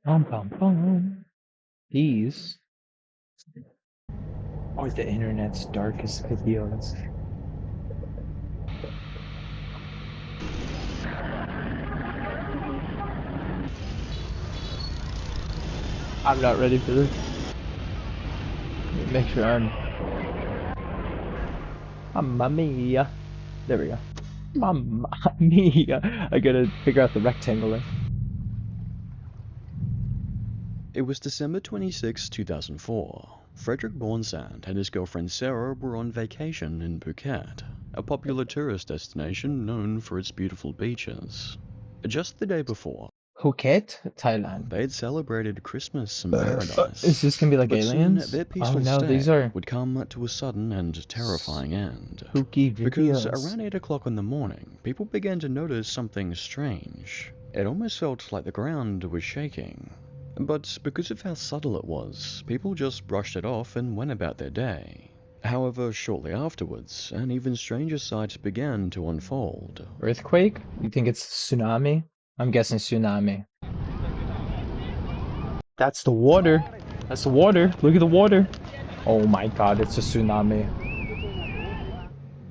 Bum, bum, bum. These are the internet's darkest videos. I'm not ready for this. Make sure Mamma mia. There we go. Mamma mia. I gotta figure out the rectangle. It was December 26, 2004. Frederick Bornsand and his girlfriend Sarah were on vacation in Phuket, a popular tourist destination known for its beautiful beaches. Just the day before, Phuket, Thailand. they had celebrated Christmas in Is paradise, this gonna be like but soon aliens? their Oh peaceful no, these stay are would come to a sudden and terrifying end. spooky Because videos. around 8 o'clock in the morning, people began to notice something strange. It almost felt like the ground was shaking. But because of how subtle it was, people just brushed it off and went about their day. However, shortly afterwards, an even stranger sight began to unfold. Earthquake? You think it's tsunami? I'm guessing tsunami. That's the water. That's the water. Look at the water. Oh my god, it's a tsunami.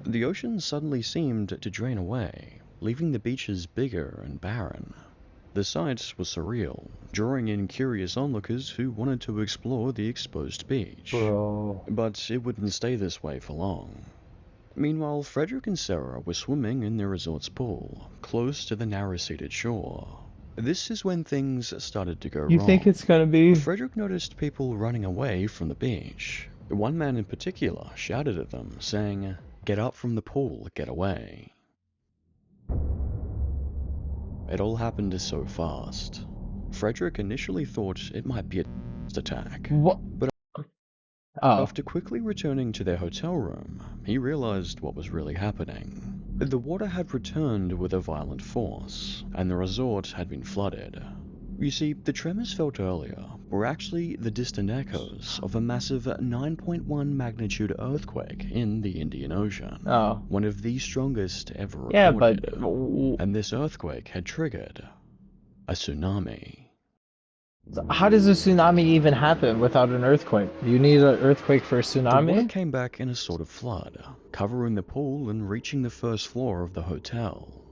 The ocean suddenly seemed to drain away, leaving the beaches bigger and barren. The sight was surreal, drawing in curious onlookers who wanted to explore the exposed beach. Bro. But it wouldn't stay this way for long. Meanwhile, Frederick and Sarah were swimming in their resort's pool, close to the narrow-seated shore. This is when things started to go You think wrong. it's gonna be... Frederick noticed people running away from the beach. One man in particular shouted at them, saying, "Get up from the pool, get away." It all happened so fast. Frederick initially thought it might be a terrorist attack, What? but Oh. after quickly returning to their hotel room, he realized what was really happening. The water had returned with a violent force, and the resort had been flooded. You see, the tremors felt earlier were actually the distant echoes of a massive 9.1 magnitude earthquake in the Indian Ocean, Oh. one of the strongest ever Yeah, but... recorded. And this earthquake had triggered a tsunami. How does a tsunami even happen without an earthquake? You need an earthquake for a The water tsunami? came back in a sort of flood, covering the pool and reaching the first floor of the hotel.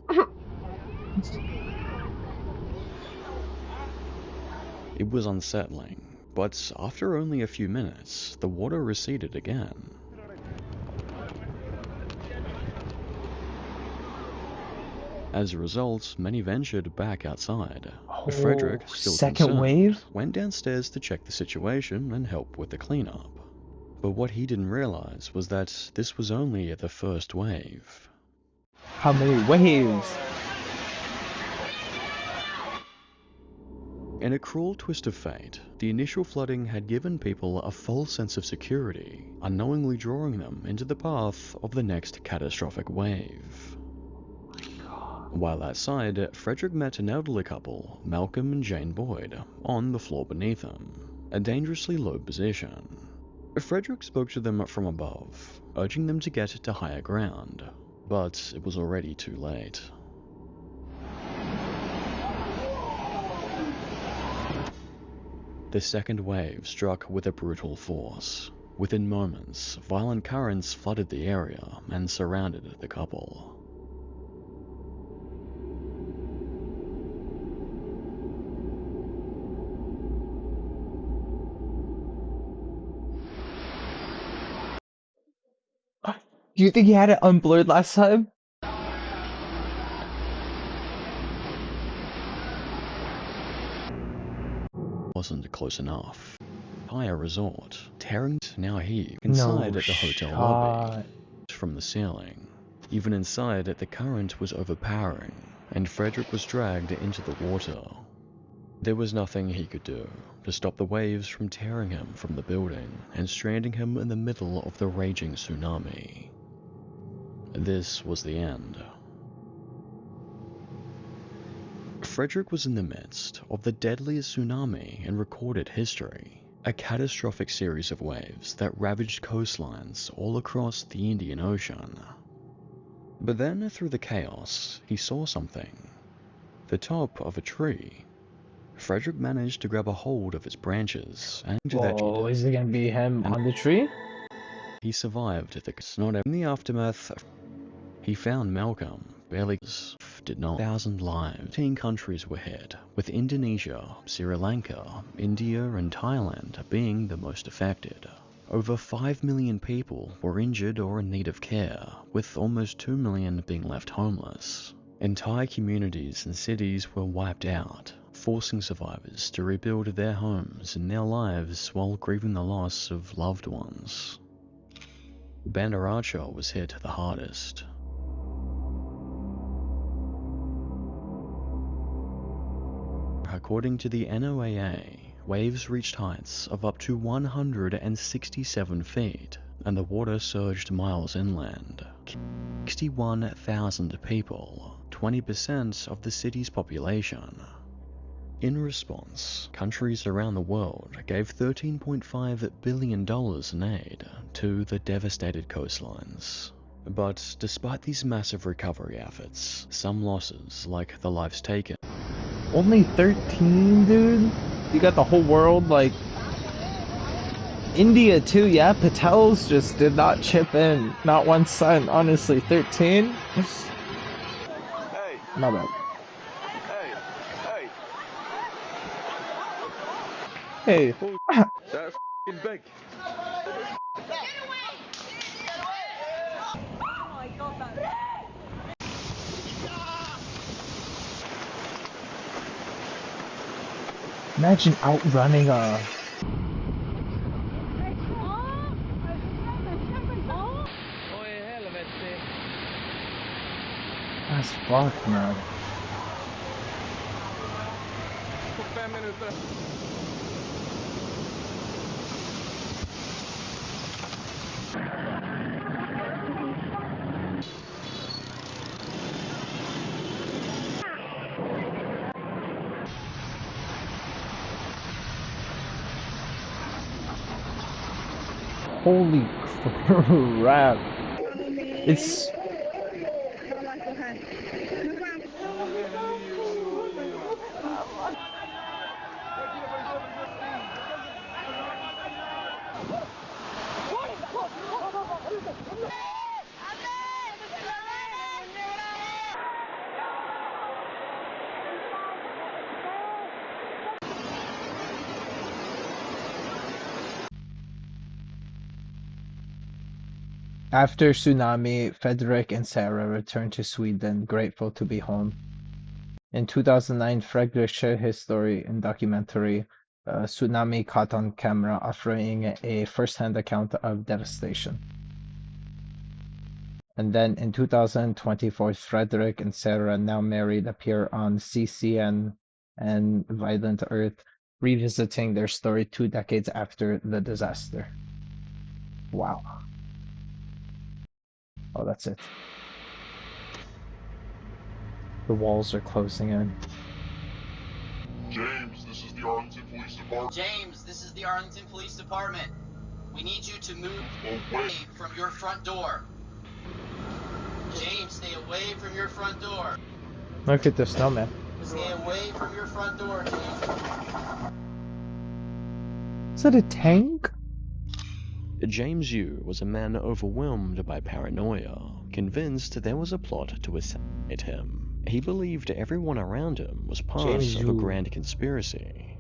It was unsettling, but after only a few minutes, the water receded again. As a result, many ventured back outside. Oh, Frederick, still second concerned, wave? went downstairs to check the situation and help with the cleanup. But what he didn't realize was that this was only the first wave. How many waves? In a cruel twist of fate, the initial flooding had given people a false sense of security, unknowingly drawing them into the path of the next catastrophic wave. While outside, Frederick met an elderly couple, Malcolm and Jane Boyd, on the floor beneath him, a dangerously low position. Frederick spoke to them from above, urging them to get to higher ground, but it was already too late. The second wave struck with a brutal force. Within moments, violent currents flooded the area and surrounded the couple. Do you think he had it unblurred last time? Wasn't close enough. Entire resort, tearing now heaved inside No the hotel lobby shot. from the ceiling. Even inside, the current was overpowering, and Frederick was dragged into the water. There was nothing he could do to stop the waves from tearing him from the building and stranding him in the middle of the raging tsunami. This was the end. Frederick was in the midst of the deadliest tsunami in recorded history, a catastrophic series of waves that ravaged coastlines all across the Indian Ocean. But then, through the chaos, he saw something. The top of a tree. Frederick managed to grab a hold of its branches and Whoa, is it gonna be him on the tree? he survived the not in the aftermath. He found Malcolm barely did not 1,000 lives. 10 countries were hit, with Indonesia, Sri Lanka, India and Thailand being the most affected. Over 5 million people were injured or in need of care, with almost 2 million being left homeless. Entire communities and cities were wiped out, forcing survivors to rebuild their homes and their lives while grieving the loss of loved ones. Banda Aceh was hit the hardest. According to the NOAA, waves reached heights of up to 167 feet, and the water surged miles inland. 61,000 people, 20% of the city's population. In response, countries around the world gave $13.5 billion in aid to the devastated coastlines. But despite these massive recovery efforts, some losses, like the lives taken, Only 13, dude? You got the whole world, like... India too, yeah? Patels just did not chip in. Not 1 cent, honestly. 13? Hey, My bad. hey, Hey. that's f***ing big. Imagine outrunning a... That's fucked, man. Holy crap. It's... After tsunami, Frederick and Sarah returned to Sweden, grateful to be home. In 2009, Frederick shared his story in documentary Tsunami Caught on Camera, offering a first-hand account of devastation. And then in 2024, Frederick and Sarah, now married, appear on CCN and Violent Earth, revisiting their story 2 decades after the disaster. Wow. Oh, that's it. The walls are closing in. James, this is the Arlington Police Department. James, this is the Arlington Police Department. We need you to move Away. from your front door. James, stay away from your front door. Look at the snowman. Stay away from your front door, James. Is that a tank? James Yoo was a man overwhelmed by paranoia, convinced there was a plot to assassinate him. He believed everyone around him was part James of a Yoo. grand conspiracy.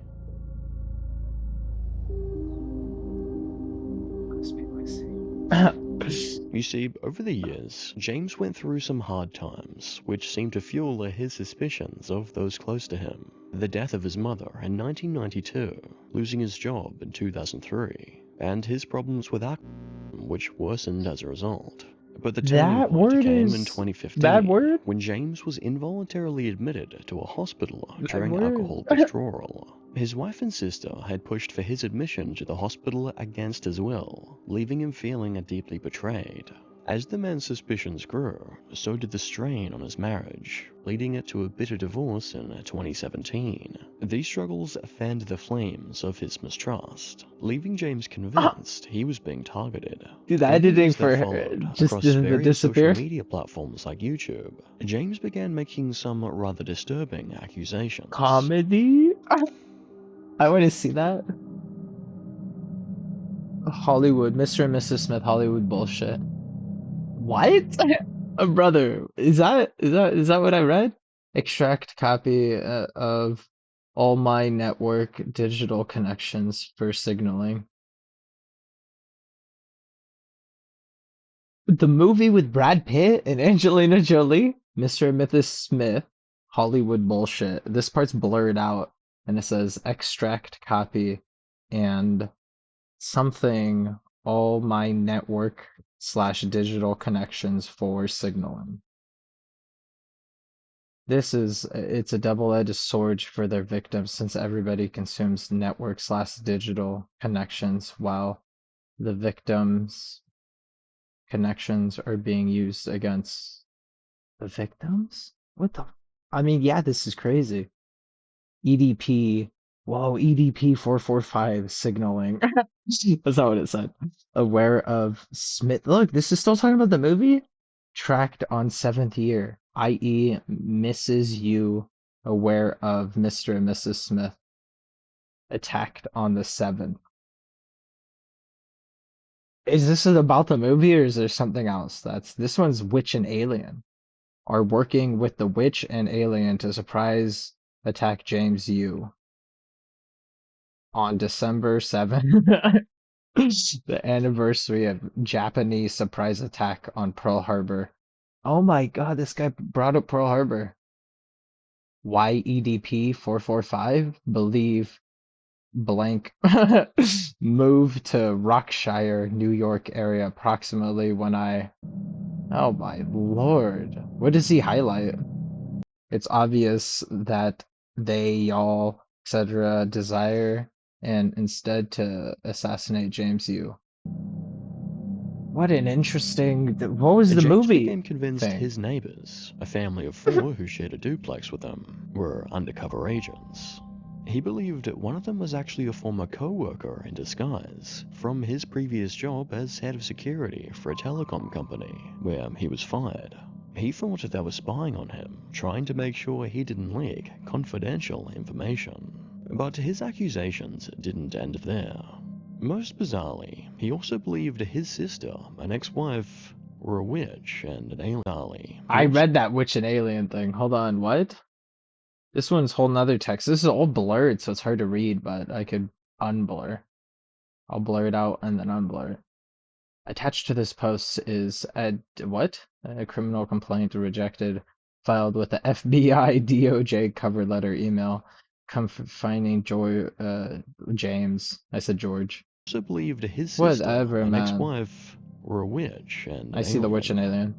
You see, over the years, James went through some hard times, which seemed to fuel his suspicions of those close to him. The death of his mother in 1992, losing his job in 2003, and his problems with alcohol, which worsened as a result. But the turning That point word came is in 2015, bad word? when James was involuntarily admitted to a hospital Bad during word? alcohol withdrawal. His wife and sister had pushed for his admission to the hospital against his will, leaving him feeling deeply betrayed. As the man's suspicions grew, so did the strain on his marriage, leading it to a bitter divorce in 2017. These struggles fanned the flames of his mistrust, leaving James convinced he was being targeted. Dude, the In the editing years that for followed, just across didn't various social disappear. media platforms like YouTube, James began making some rather disturbing accusations. Comedy? I want to see that. Hollywood, Mr. and Mrs. Smith, Hollywood bullshit. What? Brother, is that what I read? Extract copy of all my network digital connections for signaling. The movie with Brad Pitt and Angelina Jolie, Mr. and Mrs. Smith, Hollywood bullshit. This part's blurred out and it says extract copy and something all my network / digital connections for signaling. It's a double-edged sword for their victims since everybody consumes network / digital connections while the victims' connections are being used against the victims? What the? I mean, yeah, this is crazy. EDP. Whoa, EDP 445 signaling. That's not what it said. Aware of Smith. Look, this is still talking about the movie? Tracked on 7th year, i.e., Mrs. Yoo aware of Mr. and Mrs. Smith. Attacked on the 7th. Is this about the movie or is there something else? This one's Witch and Alien. Are working with the Witch and Alien to surprise attack James Yoo on December 7th. The anniversary of Japanese surprise attack on Pearl Harbor. Oh my god, this guy brought up Pearl Harbor. YEDP 445 believe blank move to Rockshire, New York area approximately when I... Oh my lord. What does he highlight? It's obvious that they, y'all, etc. desire and instead to assassinate James Yoo. What an interesting... What was the James movie became convinced thing? his neighbors, a family of 4 who shared a duplex with him, were undercover agents. He believed one of them was actually a former co-worker in disguise from his previous job as head of security for a telecom company, where he was fired. He thought they were spying on him, trying to make sure he didn't leak confidential information. But his accusations didn't end there. Most bizarrely, he also believed his sister, an ex-wife, were a witch and an alien. I read that witch and alien thing. Hold on, what? This one's whole nother text. This is all blurred, so it's hard to read, but I could unblur. I'll blur it out and then unblur it. Attached to this post is a criminal complaint rejected, filed with the FBI DOJ cover letter email, finding James. I said George. Also believed his sister, Whatever, an man. ex-wife, were a witch and I see the witch and alien.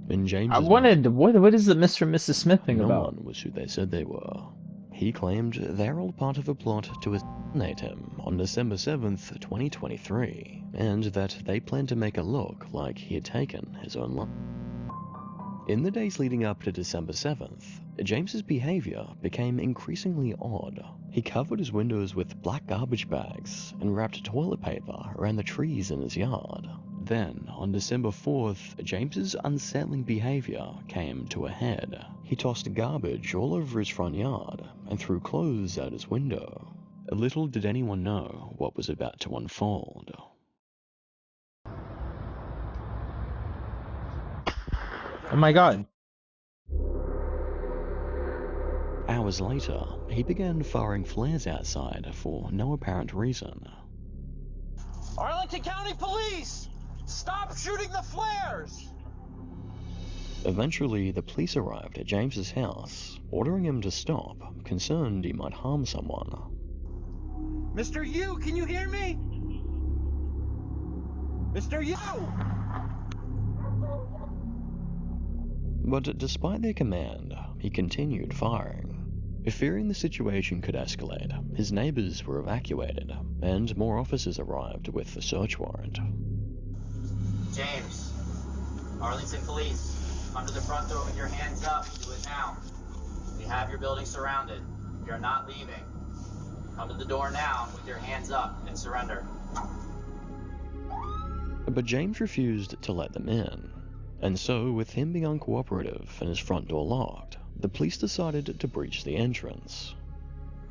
In James's I wanted what is the Mr. and Mrs. Smith thing no about? one was who they said they were. He claimed they're all part of a plot to assassinate him on December 7th, 2023, and that they planned to make it look like he had taken his own life. In the days leading up to December 7th, James's behavior became increasingly odd. He covered his windows with black garbage bags and wrapped toilet paper around the trees in his yard. Then, on December 4th, James's unsettling behavior came to a head. He tossed garbage all over his front yard and threw clothes out his window. Little did anyone know what was about to unfold. Oh my god. Hours later, he began firing flares outside for no apparent reason. Arlington County Police! Stop shooting the flares! Eventually, the police arrived at James's house, ordering him to stop, concerned he might harm someone. Mr. Yoo, can you hear me? Mr. Yoo! But despite their command, he continued firing. Fearing the situation could escalate, his neighbors were evacuated, and more officers arrived with the search warrant. James, Arlington Police, come to the front door with your hands up. Do it now. We have your building surrounded. You're not leaving. Come to the door now with your hands up and surrender. But James refused to let them in. And so, with him being uncooperative and his front door locked, the police decided to breach the entrance.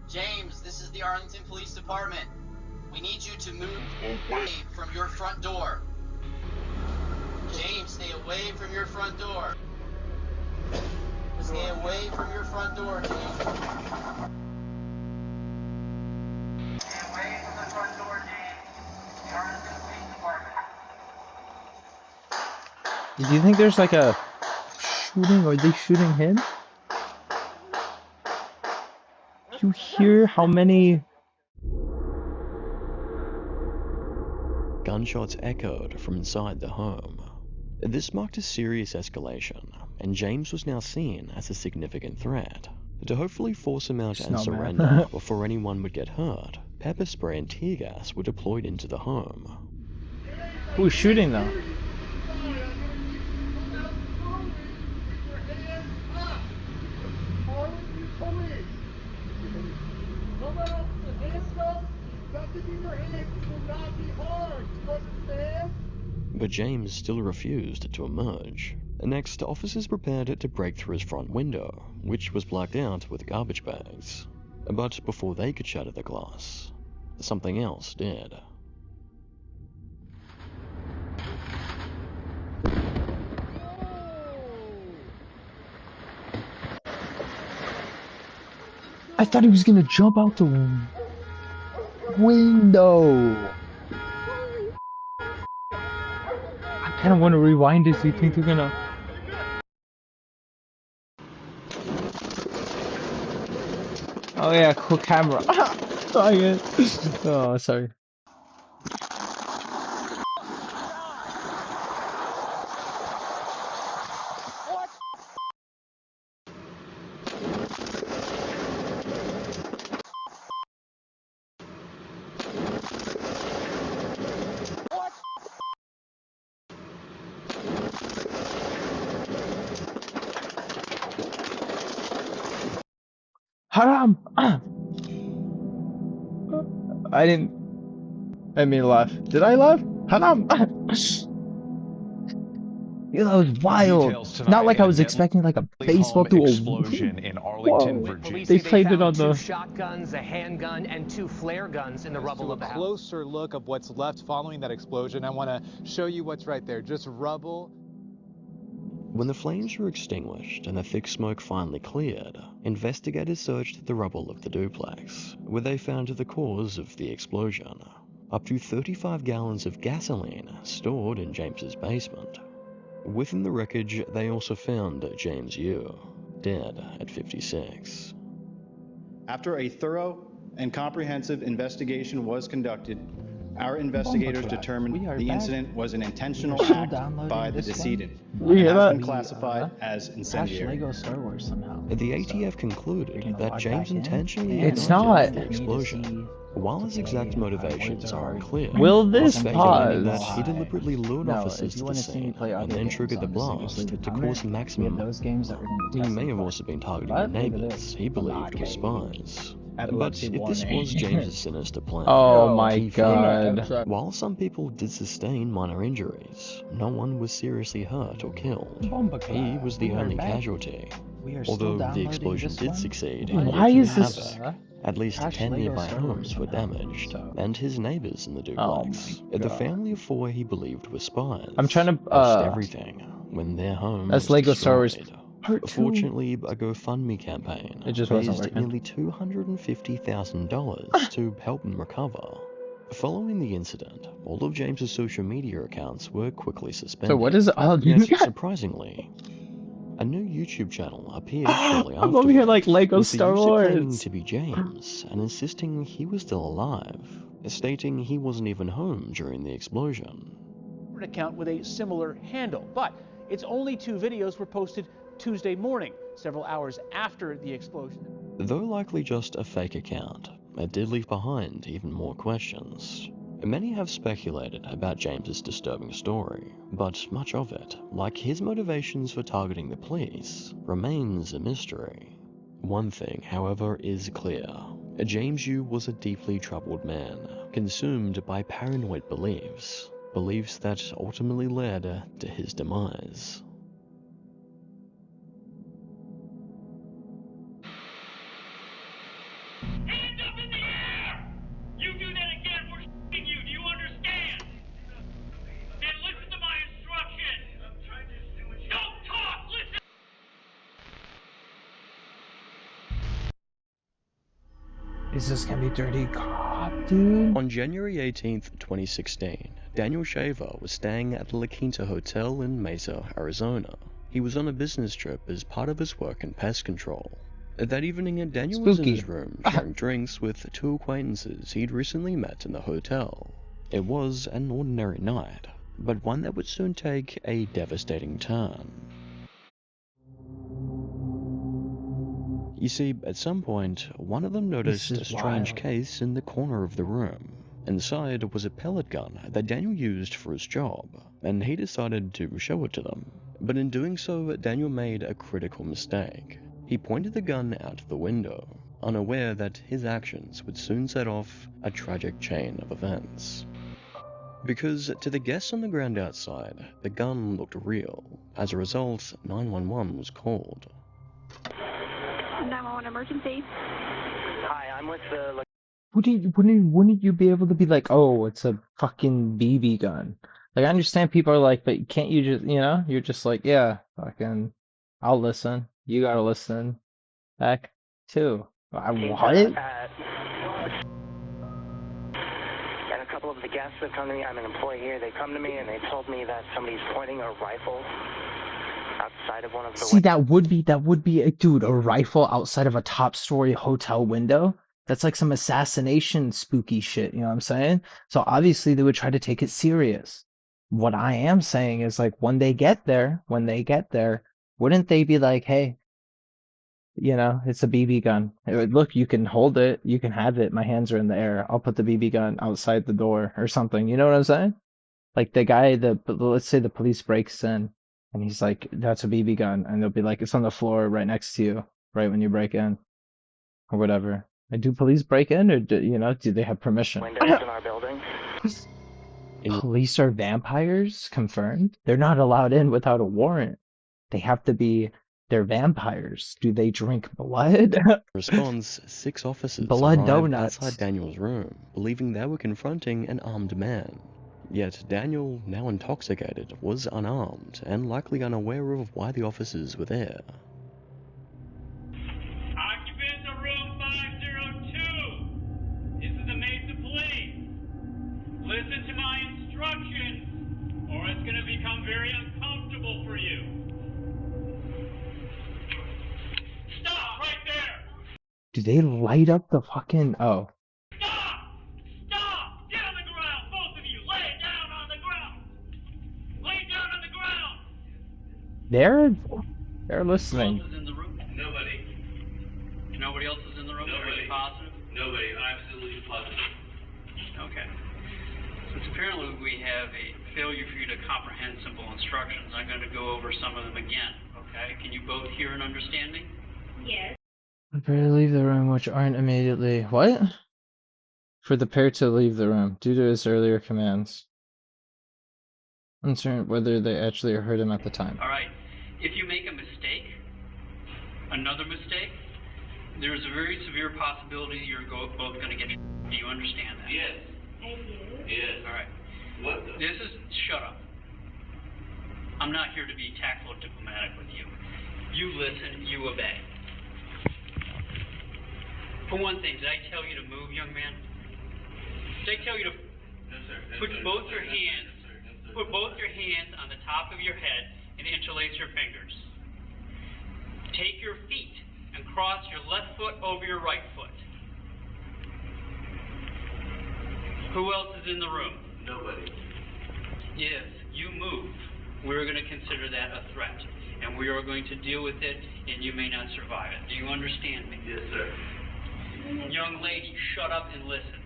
James, this is the Arlington Police Department. We need you to move away from your front door. James, stay away from your front door. Stay away from your front door, James. Stay away from the front door, James. The Arlington Police Department. Do you think there's like a shooting, or are they shooting him? Do you hear how many Gunshots echoed from inside the home. This marked a serious escalation, and James was now seen as a significant threat. To hopefully force him out and surrender before anyone would get hurt, pepper spray and tear gas were deployed into the home. who's shooting though? But James still refused to emerge. Next, officers prepared to break through his front window, which was blacked out with garbage bags. But before they could shatter the glass, something else did. I thought he was gonna jump out the window. I kind of want to rewind this. Do you think they're gonna? Oh yeah, cool camera. Oh, sorry. Haram! I didn't. I made laugh. Did I laugh? Haram! Yeah, that was wild. Not like I was expecting like a baseball to a explosion in Arlington, Virginia. They played it on the 2 shotguns, a handgun, and 2 flare guns in the rubble of the house. A closer look of what's left following that explosion. I want to show you what's right there. Just rubble. When the flames were extinguished and the thick smoke finally cleared, investigators searched the rubble of the duplex, where they found the cause of the explosion. Up to 35 gallons of gasoline stored in James's basement. Within the wreckage, they also found James Yoo, dead at 56. After a thorough and comprehensive investigation was conducted, our investigators determined the incident was an intentional act by the decedent. It has been classified as incendiary. Lego Star Wars somehow. The ATF concluded that James intentionally It's ignited not. the explosion. While his exact motivations are unclear, Will this speculating pause? that he deliberately lured officers to the scene and then triggered the blast to cause maximum. He may have also been targeting the neighbors he believed were spies. But if this was James's sinister plan, Oh my he failed. god. While some people did sustain minor injuries, no one was seriously hurt or killed. He was the only casualty. Although the explosion did succeed in Why wreaking is this- havoc, at least 10 nearby homes were damaged, and his neighbors in the duplex. my The God. family of 4 he believed were spies. I'm trying to, lost everything when their home That's was Lego Star Wars destroyed. Part 2. Fortunately, a GoFundMe campaign It just wasn't raised working. nearly $250,000 to help him recover. Following the incident, all of James's social media accounts were quickly suspended. So what is it? Oh, Yet, surprisingly, a new YouTube channel appeared shortly I'm over here like Lego with the Star user claiming Wars. to be James and insisting he was still alive, stating he wasn't even home during the explosion. An account with a similar handle, but its only 2 videos were posted Tuesday morning, several hours after the explosion. Though likely just a fake account, it did leave behind even more questions. Many have speculated about James's disturbing story, but much of it, like his motivations for targeting the police, remains a mystery. One thing, however, is clear. James Yoo was a deeply troubled man, consumed by paranoid beliefs that ultimately led to his demise. Hands up in the air! You do that again, we're shooting you, do you understand? Then listen to my instructions! Don't talk, listen! Is this gonna be Dirty Cop, dude? On January 18th, 2016, Daniel Shaver was staying at the La Quinta Hotel in Mesa, Arizona. He was on a business trip as part of his work in pest control. That evening, Daniel was in his room sharing drinks with two acquaintances he'd recently met in the hotel. It was an ordinary night, but one that would soon take a devastating turn. You see, at some point, one of them noticed a strange case in the corner of the room. Inside was a pellet gun that Daniel used for his job, and he decided to show it to them. But in doing so, Daniel made a critical mistake. He pointed the gun out of the window, unaware that his actions would soon set off a tragic chain of events. Because to the guests on the ground outside, the gun looked real. As a result, 911 was called. 911 emergency. Hi, I'm with the... Wouldn't you be able to be like, oh, it's a fucking BB gun? Like, I understand people are like, but can't you just, you're just like, yeah, fucking, I'll listen. You gotta listen back too. What? And a couple of the guests have come to me. I'm an employee here. They come to me and they told me that somebody's pointing a rifle outside of one of the... See, that would be, dude, a rifle outside of a top-story hotel window? That's like some assassination spooky shit, you know what I'm saying? So obviously they would try to take it serious. What I am saying is, like, when they get there, wouldn't they be like, hey, it's a BB gun. Look, you can hold it, you can have it, my hands are in the air, I'll put the BB gun outside the door or something, you know what I'm saying? Like the guy, let's say the police breaks in, and he's like, that's a BB gun, and they'll be like, it's on the floor right next to you, right when you break in, or whatever. And do police break in, or do they have permission? Windows in our building. Police are vampires? Confirmed? They're not allowed in without a warrant. They're vampires. Do they drink blood? Response, 6 officers blood arrived donuts outside Daniel's room, believing they were confronting an armed man. Yet Daniel, now intoxicated, was unarmed and likely unaware of why the officers were there. Occupants of room 502. This is the Mesa Police. Listen to my instructions, or it's going to become very uncomfortable for you. Stop right there! Do they light up the fucking... Oh. Stop! Stop! Get on the ground, both of you! Lay down on the ground! Lay down on the ground! They're listening. Who else is in the room? Nobody. Nobody else is in the room? Nobody. Are you positive? Nobody. I'm absolutely positive. Okay. Since apparently we have a failure for you to comprehend simple instructions, I'm going to go over some of them again, okay? Can you both hear and understand me? Yes. Prepare to leave the room, which aren't immediately... What? For the pair to leave the room, due to his earlier commands. Uncertain whether they actually heard him at the time. Alright. If you make a mistake, another mistake, there's a very severe possibility you're both going to get... Do you understand that? Yes. I do. Yes. Alright. What the... This is... Shut up. I'm not here to be tactful or diplomatic with you. You listen, you obey. For one thing, did I tell you to move, young man? Did I tell you to put both your hands on the top of your head and interlace your fingers? Take your feet and cross your left foot over your right foot. Who else is in the room? Nobody. If you move, we're going to consider that a threat, and we are going to deal with it, and you may not survive it. Do you understand me? Yes, sir. Young lady, shut up and listen.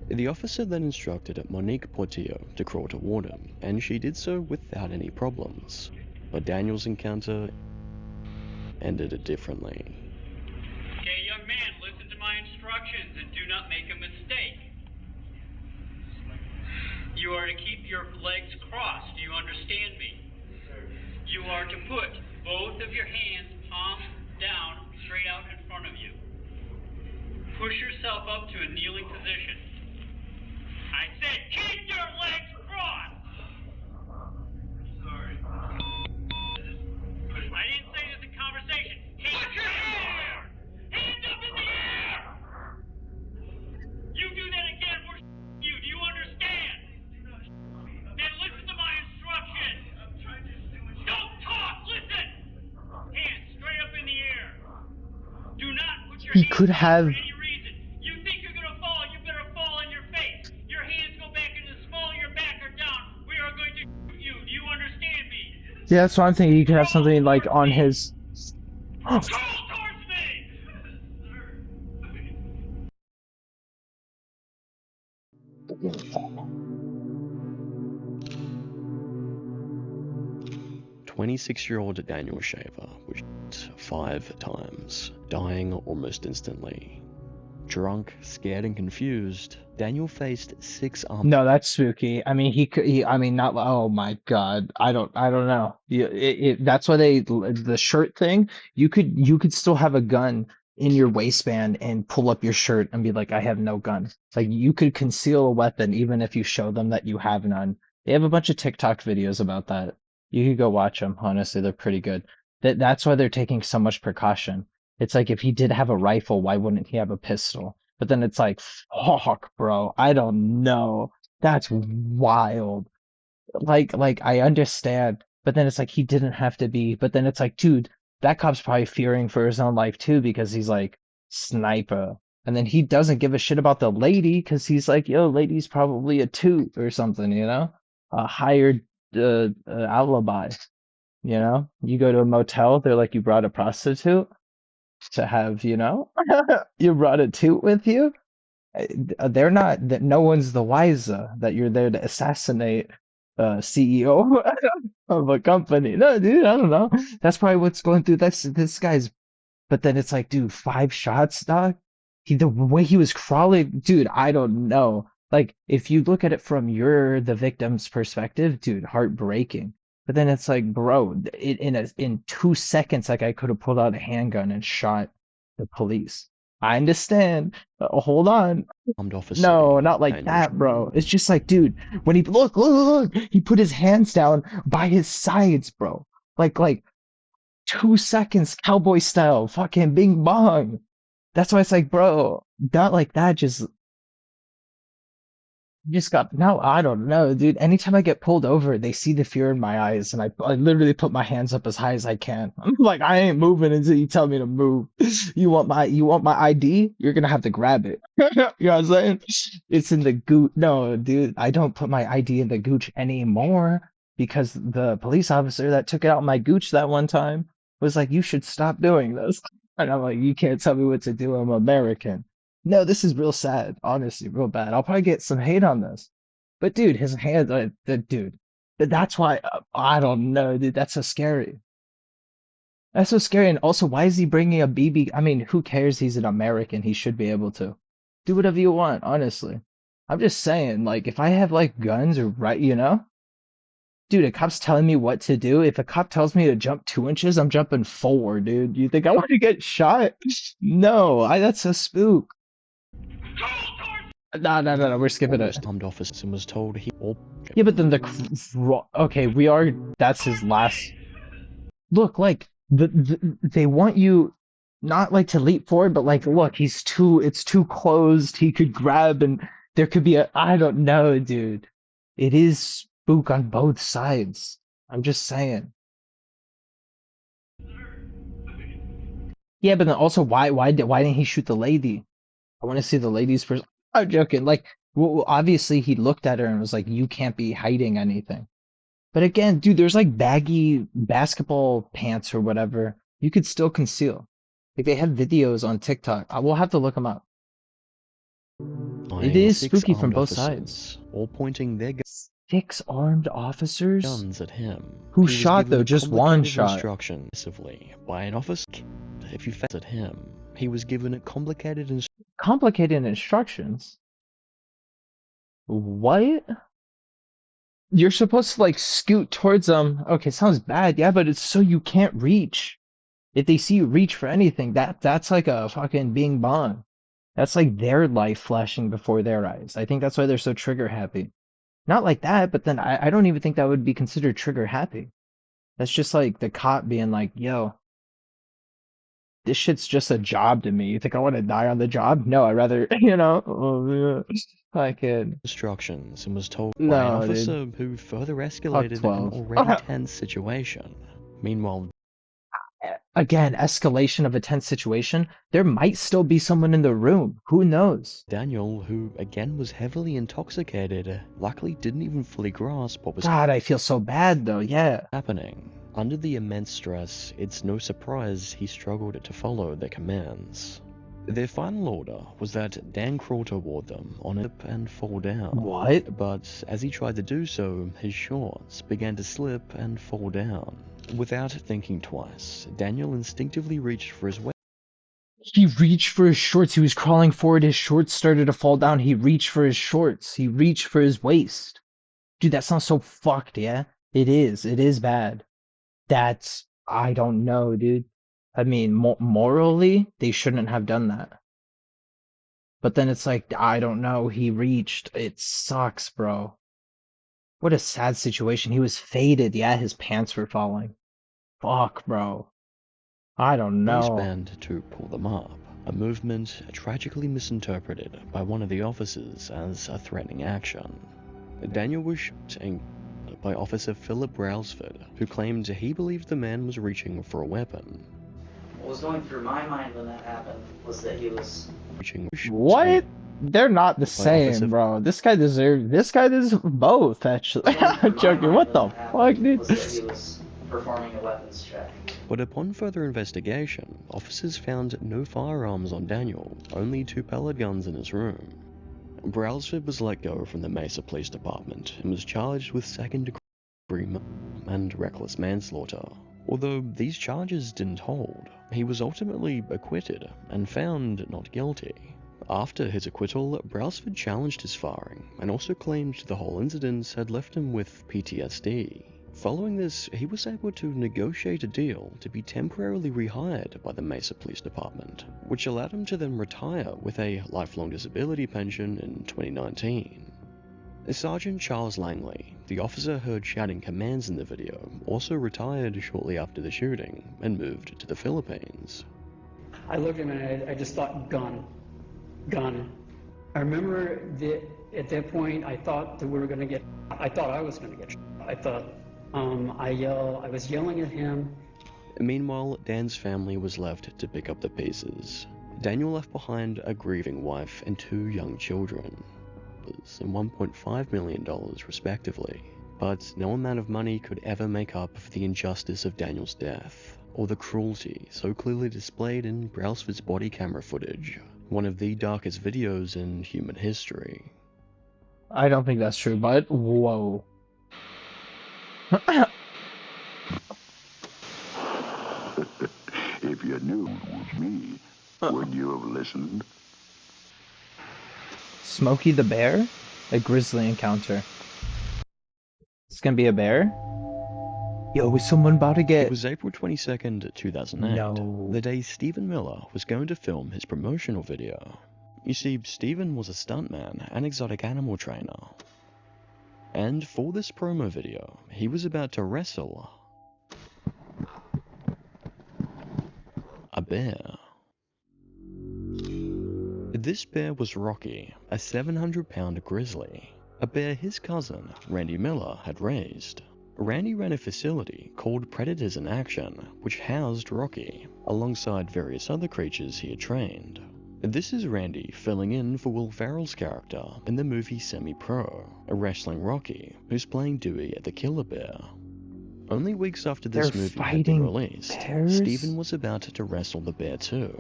The officer then instructed Monique Portillo to crawl toward him, and she did so without any problems. But Daniel's encounter ended differently. Okay, young man, listen to my instructions and do not make a mistake. You are to keep your legs crossed. Do you understand me? You are to put both of your hands palms down, straight out in front of you. Push yourself up to a kneeling position. I said keep your legs crossed! Sorry. I didn't say this in conversation. Hands in the air! Hands up in the air! You do that again, we're you. Do you understand? Then listen to my instructions. Don't talk, listen! Hands straight up in the air. Do not put your He hands could down have. for any reason. You think you're gonna fall, you better fall on your face. Your hands go back in the small of your back or down. We are going to shoot you. Do you understand me? Yeah, that's what I'm thinking. He could have something like on his. Crawl towards me! 26-year-old Daniel Shaver was shot 5 times, dying almost instantly. Drunk, scared, and confused, Daniel faced 6 armed. No, that's spooky. I mean, he could. I mean, not. Oh my God. I don't know. That's why the shirt thing. You could still have a gun in your waistband and pull up your shirt and be like, I have no gun. Like you could conceal a weapon even if you show them that you have none. They have a bunch of TikTok videos about that. You could go watch them. Honestly, they're pretty good. That's why they're taking so much precaution. It's like if he did have a rifle, why wouldn't he have a pistol? But then it's like, fuck, bro. I don't know. That's wild. Like I understand, but then it's like he didn't have to be. But then it's like, dude, that cop's probably fearing for his own life too because he's like sniper, and then he doesn't give a shit about the lady because he's like, yo, lady's probably a toot or something, you know, a hired alibi. You know, you go to a motel, they're like, you brought a prostitute to have, you know, you brought a toot with you. They're not that no one's the wiser that you're there to assassinate CEO of a company. No, dude, I don't know. That's probably what's going through this guy's. But then it's like, dude, 5 shots, dog. The way he was crawling, dude, I don't know. Like, if you look at it from the victim's perspective, dude, heartbreaking. But then it's like, bro, in 2 seconds, like I could have pulled out a handgun and shot the police. I understand. Hold on. Officer. No, not like that, bro. It's just like, dude, when he look, he put his hands down by his sides, bro. Like 2 seconds, cowboy style, fucking bing bong. That's why it's like, bro, not like that. Just got no, I don't know, dude. Anytime I get pulled over, they see the fear in my eyes, and I literally put my hands up as high as I can. I'm like, I ain't moving until you tell me to move. You want my ID? You're gonna have to grab it. You know what I'm saying? It's in the gooch. No, dude, I don't put my ID in the gooch anymore because the police officer that took it out my gooch that one time was like, you should stop doing this. And I'm like, you can't tell me what to do. I'm American. No, this is real sad, honestly, real bad. I'll probably get some hate on this. But dude, his hands, dude, that's why, I don't know, dude, that's so scary. That's so scary. And also, why is he bringing a BB? I mean, who cares? He's an American. He should be able to do whatever you want, honestly. I'm just saying, like, if I have like guns or right, you know, dude, a cop's telling me what to do. If a cop tells me to jump 2 inches, I'm jumping 4, dude. You think I want to get shot? No, that's a spook. No, we're skipping it. Armed officer was told he. Yeah, but then okay, that's his last. Look, like they want you not like to leap forward, but like, look, it's too closed. He could grab, and there could be I don't know, dude. It is spook on both sides. I'm just saying. Yeah, but then also, why didn't he shoot the lady? I want to see the ladies first. I'm joking. Like, well, obviously he looked at her and was like, "You can't be hiding anything." But again, dude, there's like baggy basketball pants or whatever. You could still conceal. Like they have videos on TikTok. I will have to look them up. It is six spooky from armed both officers, sides. all pointing their 6 armed officers? guns at him. Who He was shot given though? Just one complicated shot. instruction by an officer. If you face at him, he was given complicated Instructions? What? You're supposed to like scoot towards them. Okay, sounds bad, yeah, but it's so you can't reach. If they see you reach for anything, that's like a fucking bing bong. That's like their life flashing before their eyes. I think that's why they're so trigger happy. Not like that, but then I don't even think that would be considered trigger happy. That's just like the cop being like, yo, this shit's just a job to me. You think I want to die on the job? No, I'd rather, fucking instructions and was told by an officer who further escalated an already tense situation. Meanwhile, again, escalation of a tense situation. There might still be someone in the room. Who knows? Daniel, who again was heavily intoxicated, luckily didn't even fully grasp what was God, I feel so bad though, yeah. happening. Under the immense stress, it's no surprise he struggled to follow their commands. Their final order was that Dan crawl toward them on it and fall down. What? But as he tried to do so, his shorts began to slip and fall down. Without thinking twice, Daniel instinctively reached for his waist. He reached for his shorts. He was crawling forward. His shorts started to fall down. He reached for his shorts. He reached for his waist. Dude, that sounds so fucked, yeah? It is. It is bad. That's... I don't know, dude. I mean, morally, they shouldn't have done that. But then it's like, I don't know, he reached. It sucks, bro. What a sad situation. He was faded. Yeah, his pants were falling. Fuck, bro. I don't know. Waistband to pull them up. A movement tragically misinterpreted by one of the officers as a threatening action. Daniel was shot by Officer Philip Brailsford, who claimed he believed the man was reaching for a weapon. What was going through my mind when that happened was that he was... What? They're not the same, bro. This guy deserves both, actually. I'm joking. What the fuck, dude? Was that he was performing a weapons check. But upon further investigation, officers found no firearms on Daniel, only 2 pellet guns in his room. Brailsford was let go from the Mesa Police Department and was charged with second-degree murder and reckless manslaughter. Although these charges didn't hold, he was ultimately acquitted and found not guilty. After his acquittal, Brailsford challenged his firing and also claimed the whole incident had left him with PTSD. Following this, he was able to negotiate a deal to be temporarily rehired by the Mesa Police Department, which allowed him to then retire with a lifelong disability pension in 2019. Sergeant Charles Langley, the officer heard shouting commands in the video, also retired shortly after the shooting and moved to the Philippines. I looked at him and I just thought, gun. I remember at that point I thought that we were going to get, I thought I was going to get shot. I thought, I was yelling at him. Meanwhile, Dan's family was left to pick up the pieces. Daniel left behind a grieving wife and 2 young children, and $1.5 million respectively. But no amount of money could ever make up for the injustice of Daniel's death, or the cruelty so clearly displayed in Brailsford's body camera footage, one of the darkest videos in human history. I don't think that's true, but whoa. If you knew it was me, would you have listened? Smokey the Bear? A grizzly encounter. It's gonna be a bear? Yo, is someone about to get... It was April 22nd, 2008, No. the day Stephen Miller was going to film his promotional video. You see, Stephen was a stuntman and exotic animal trainer. And for this promo video, he was about to wrestle a bear. This bear was Rocky, a 700-pound grizzly, a bear his cousin, Randy Miller, had raised. Randy ran a facility called Predators in Action, which housed Rocky, alongside various other creatures he had trained. This is Randy filling in for Will Ferrell's character in the movie Semi-Pro, a wrestling Rocky who's playing Dewey at the Killer Bear. Only weeks after this movie had been released, Stephen was about to wrestle the bear too.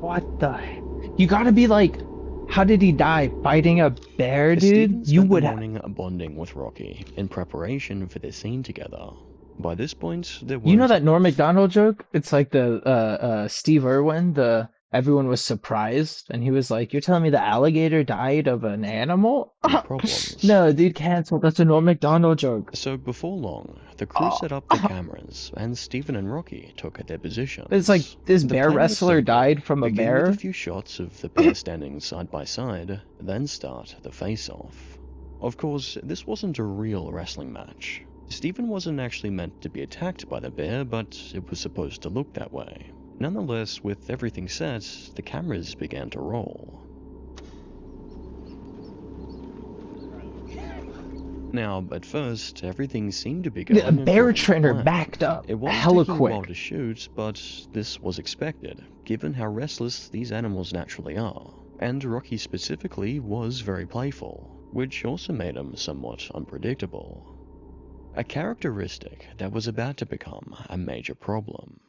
What the? You gotta be like, how did he die? Fighting a bear, dude? Steven You spent the would morning bonding with Rocky in preparation for their scene together. By this point, there You know weren't... that Norm Macdonald joke? It's like the Steve Irwin, everyone was surprised and he was like, "You're telling me the alligator died of an animal?" problems. No, dude, canceled. That's a Norm Macdonald joke. So before long, the crew set up their cameras and Steven and Rocky took their positions. It's like this The bear plan was wrestler simple. died from a Begin bear. with a few shots of the pair standing side by side, then start the face-off. Of course, this wasn't a real wrestling match. Steven wasn't actually meant to be attacked by the bear, but it was supposed to look that way. Nonetheless, with everything set, the cameras began to roll. Now, at first, everything seemed to be going The bear according to trainer plan. backed up It was hella taking a quick. while to shoot, but this was expected, given how restless these animals naturally are. And Rocky specifically was very playful, which also made him somewhat unpredictable. A characteristic that was about to become a major problem.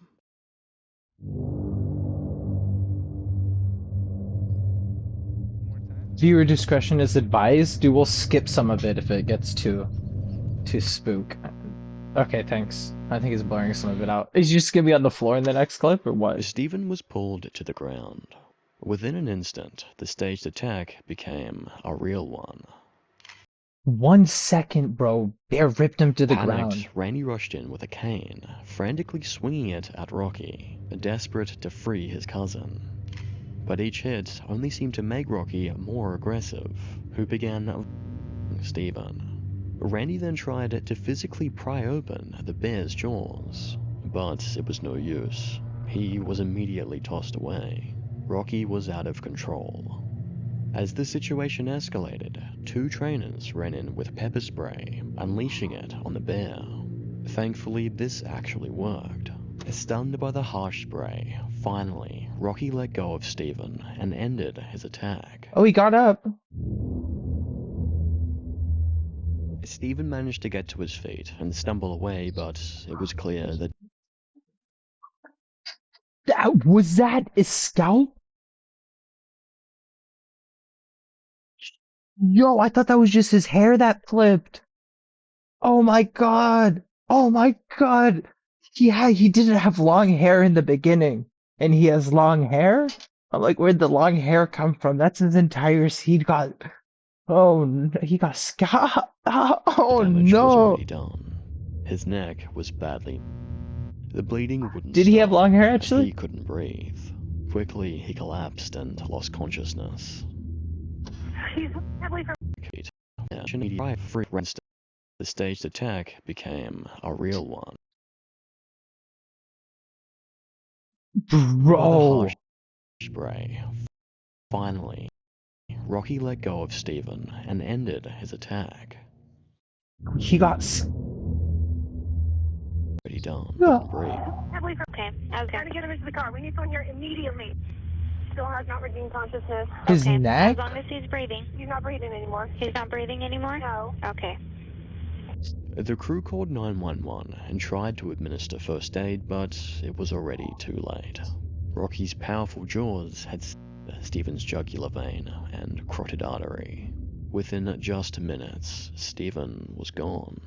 Viewer discretion is advised. We'll skip some of it if it gets too spook. Okay, thanks. I think he's blurring some of it out. Is he just gonna be on the floor in the next clip or what? Steven was pulled to the ground. Within an instant, the staged attack became a real one. 1 second, bro. Bear ripped him to the Panicked, ground. Randy rushed in with a cane, frantically swinging it at Rocky, desperate to free his cousin. But each hit only seemed to make Rocky more aggressive, who began Steven. Randy then tried to physically pry open the bear's jaws, but it was no use. He was immediately tossed away. Rocky was out of control. As the situation escalated, 2 trainers ran in with pepper spray, unleashing it on the bear. Thankfully, this actually worked. Stunned by the harsh spray, finally, Rocky let go of Steven and ended his attack. Oh, he got up. Steven managed to get to his feet and stumble away, but it was clear that... Was that a scalp? Yo, I thought that was just his hair that flipped. Oh my god. Oh my god. Yeah, he didn't have long hair in the beginning. And he has long hair? I'm like, where'd the long hair come from? That's his entire... He got... Oh, he got scalped. Oh damage was no. already done. His neck was badly... The bleeding wouldn't Did he have long hair actually? He couldn't breathe. Quickly, he collapsed and lost consciousness. The staged attack became a real one. Bro. Spray. Finally, Rocky let go of Steven and ended his attack. He got... Already done. Yeah. Couldn't breathe. Okay. I was trying to get him into the car. We need someone here immediately. Still has not regained consciousness. His okay. neck? As long as he's breathing. He's not breathing anymore. He's not breathing anymore? No. Okay. The crew called 911 and tried to administer first aid, but it was already too late. Rocky's powerful jaws had Steven's jugular vein and carotid artery. Within just minutes, Steven was gone.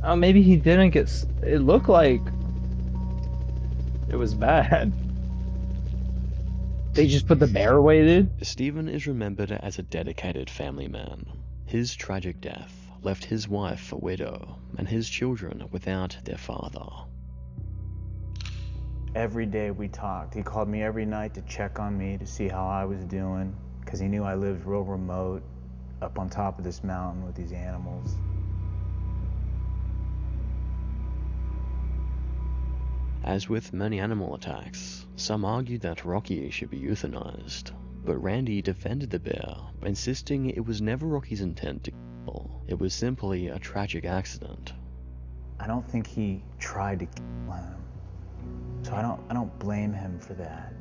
Oh, maybe he didn't get... It looked like... It was bad. They just put the bear away, dude? Steven is remembered as a dedicated family man. His tragic death left his wife a widow and his children without their father. Every day we talked. He called me every night to check on me, to see how I was doing, because he knew I lived real remote, up on top of this mountain with these animals. As with many animal attacks, some argued that Rocky should be euthanized, but Randy defended the bear, insisting it was never Rocky's intent to kill. It was simply a tragic accident. I don't think he tried to kill him, so I don't blame him for that.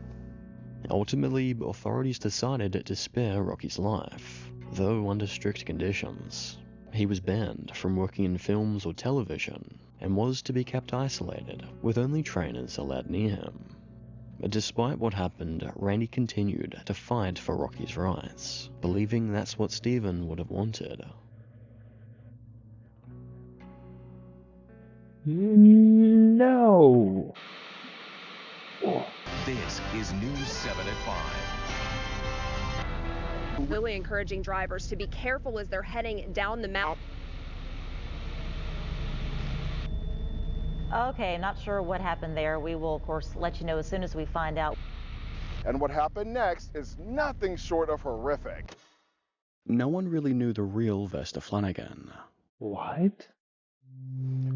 Ultimately, authorities decided to spare Rocky's life, though under strict conditions. He was banned from working in films or television, and was to be kept isolated, with only trainers allowed near him. Despite what happened, Randy continued to fight for Rocky's rights, believing that's what Steven would have wanted. No. This is News 7 at 5. Really encouraging drivers to be careful as they're heading down the mountain. Okay, not sure what happened there. We will, of course, let you know as soon as we find out. And what happened next is nothing short of horrific. No one really knew the real Vesta Flanagan. What?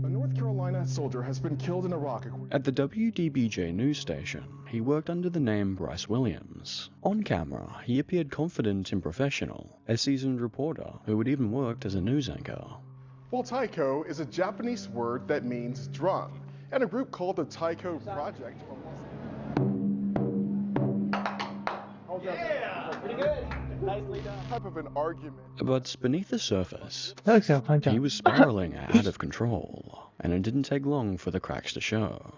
A North Carolina soldier has been killed in Iraq. At the WDBJ news station, he worked under the name Bryce Williams. On camera, he appeared confident and professional, a seasoned reporter who had even worked as a news anchor. Well, taiko is a Japanese word that means drum, and a group called the Taiko Project. Yeah, pretty good. Nicely done. Type of an argument. But beneath the surface, he he was spiraling out of control, and it didn't take long for the cracks to show.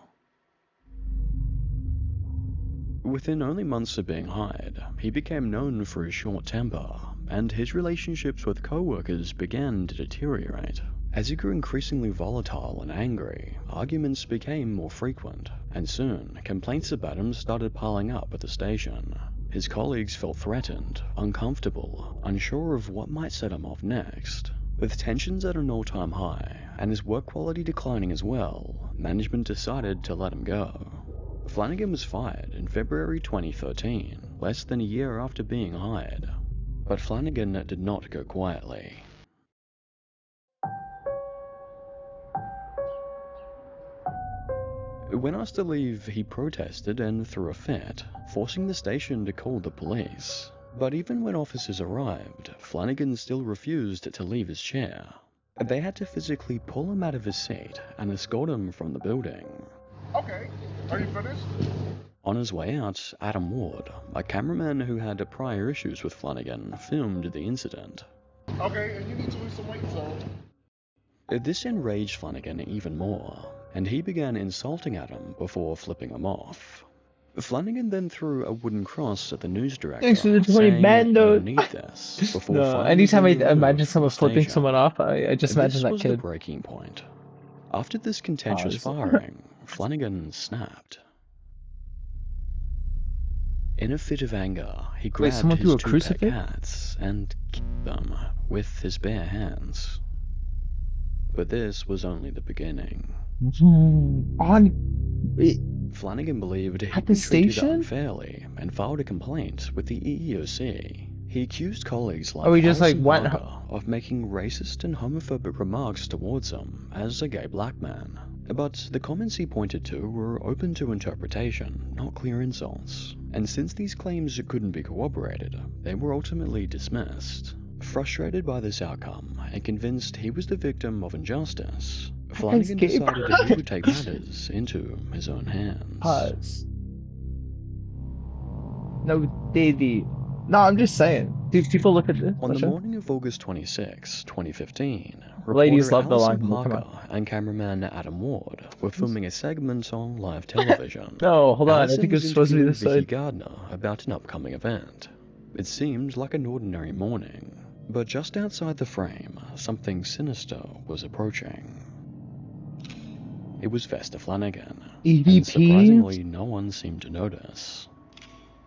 Within only months of being hired, he became known for his short temper, and his relationships with co-workers began to deteriorate. As he grew increasingly volatile and angry, arguments became more frequent, and soon, complaints about him started piling up at the station. His colleagues felt threatened, uncomfortable, unsure of what might set him off next. With tensions at an all-time high, and his work quality declining as well, management decided to let him go. Flanagan was fired in February 2013, less than a year after being hired. But Flanagan did not go quietly. When asked to leave, he protested and threw a fit, forcing the station to call the police. But even when officers arrived, Flanagan still refused to leave his chair. They had to physically pull him out of his seat and escort him from the building. Okay, are you finished? On his way out, Adam Ward, a cameraman who had prior issues with Flanagan, filmed the incident. Okay, and you need to lose some weight, so... This enraged Flanagan even more, and he began insulting Adam before flipping him off. Flanagan then threw a wooden cross at the news director, Thanks for the 20 saying, bando. "You need this," before No, anytime I imagine someone flipping someone off, I just imagine that This was kid. the breaking point. After this contentious firing, Flanagan snapped. In a fit of anger, he grabbed someone threw his a two crucifix? pet cats and killed them with his bare hands. But this was only the beginning. Flanagan believed he'd At been the treated station? unfairly and filed a complaint with the EEOC. He accused colleagues like he just, Alison went Parker of making racist and homophobic remarks towards him as a gay black man. But the comments he pointed to were open to interpretation, not clear insults. And since these claims couldn't be corroborated, they were ultimately dismissed. Frustrated by this outcome and convinced he was the victim of injustice, Flanagan decided that he would take matters into his own hands. Pause. No, Davey. No, I'm just saying. Do people look at this? On the morning of August 26, 2015, Ladies reporter love the Alison line. Come Parker and cameraman Adam Ward were filming a segment on live television. No, hold on. I Alison think it's was supposed to be interviewing this Vicky side. Gardner about an upcoming event. It seemed like an ordinary morning, but just outside the frame, something sinister was approaching. It was Vesta Flanagan, and EVP? surprisingly no one seemed to notice.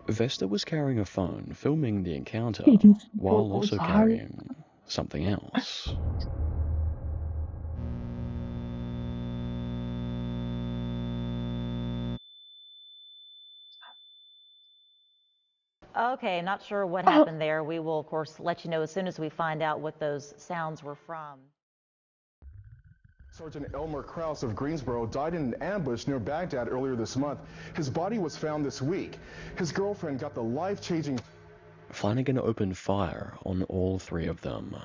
Vesta was carrying a phone, filming the encounter, while also carrying something else. Okay, not sure what happened there. We will, of course, let you know as soon as we find out what those sounds were from. Sergeant Elmer Krause of Greensboro died in an ambush near Baghdad earlier this month. His body was found this week. His girlfriend got the life-changing... Flanagan opened fire on all three of them.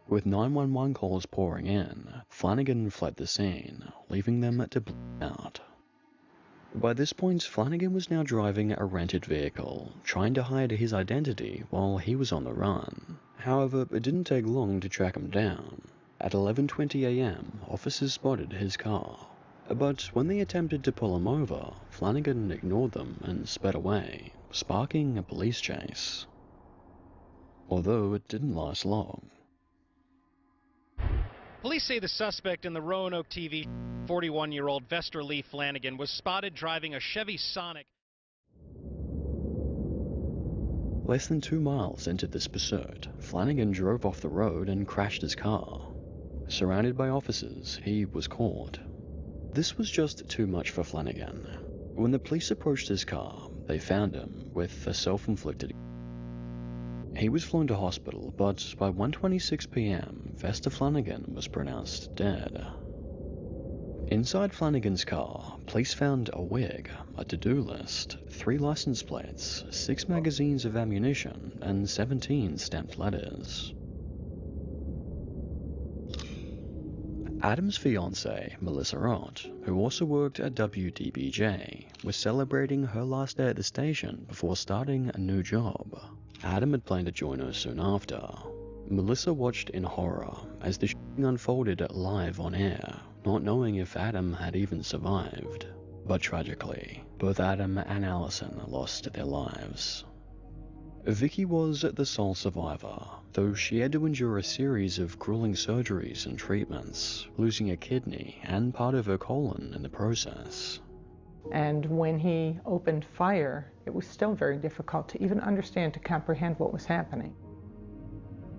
With 911 calls pouring in, Flanagan fled the scene, leaving them to bleed out. By this point, Flanagan was now driving a rented vehicle, trying to hide his identity while he was on the run. However, it didn't take long to track him down. At 11:20 a.m., officers spotted his car. But when they attempted to pull him over, Flanagan ignored them and sped away, sparking a police chase. Although it didn't last long. Police say the suspect in the Roanoke TV, 41-year-old Vester Lee Flanagan, was spotted driving a Chevy Sonic. Less than 2 miles into this pursuit, Flanagan drove off the road and crashed his car. Surrounded by officers, he was caught. This was just too much for Flanagan. When the police approached his car, they found him with a self-inflicted. He was flown to hospital, but by 1:26 p.m., Vester Flanagan was pronounced dead. Inside Flanagan's car, police found a wig, a to-do list, 3 license plates, 6 magazines of ammunition, and 17 stamped letters. Adam's fiancée, Melissa Ott, who also worked at WDBJ, was celebrating her last day at the station before starting a new job. Adam had planned to join her soon after. Melissa watched in horror as the shooting unfolded live on air, not knowing if Adam had even survived. But tragically, both Adam and Allison lost their lives. Vicky was the sole survivor, though she had to endure a series of grueling surgeries and treatments, losing a kidney and part of her colon in the process. And when he opened fire, it was still very difficult to even understand, to comprehend what was happening.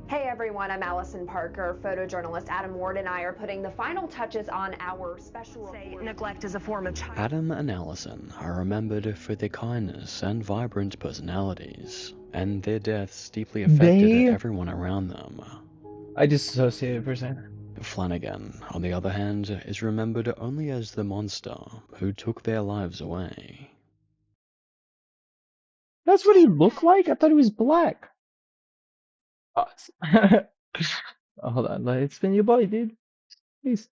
Hey everyone, I'm Allison Parker. Photojournalist Adam Ward and I are putting the final touches on our special report. Neglect is a form of child. Adam and Allison are remembered for their kindness and vibrant personalities, and their deaths deeply affected everyone around them. I disassociated for a second. Flanagan, on the other hand, is remembered only as the monster who took their lives away. That's what he looked like? I thought he was black. Oh, hold on, it's been your boy, dude. Please.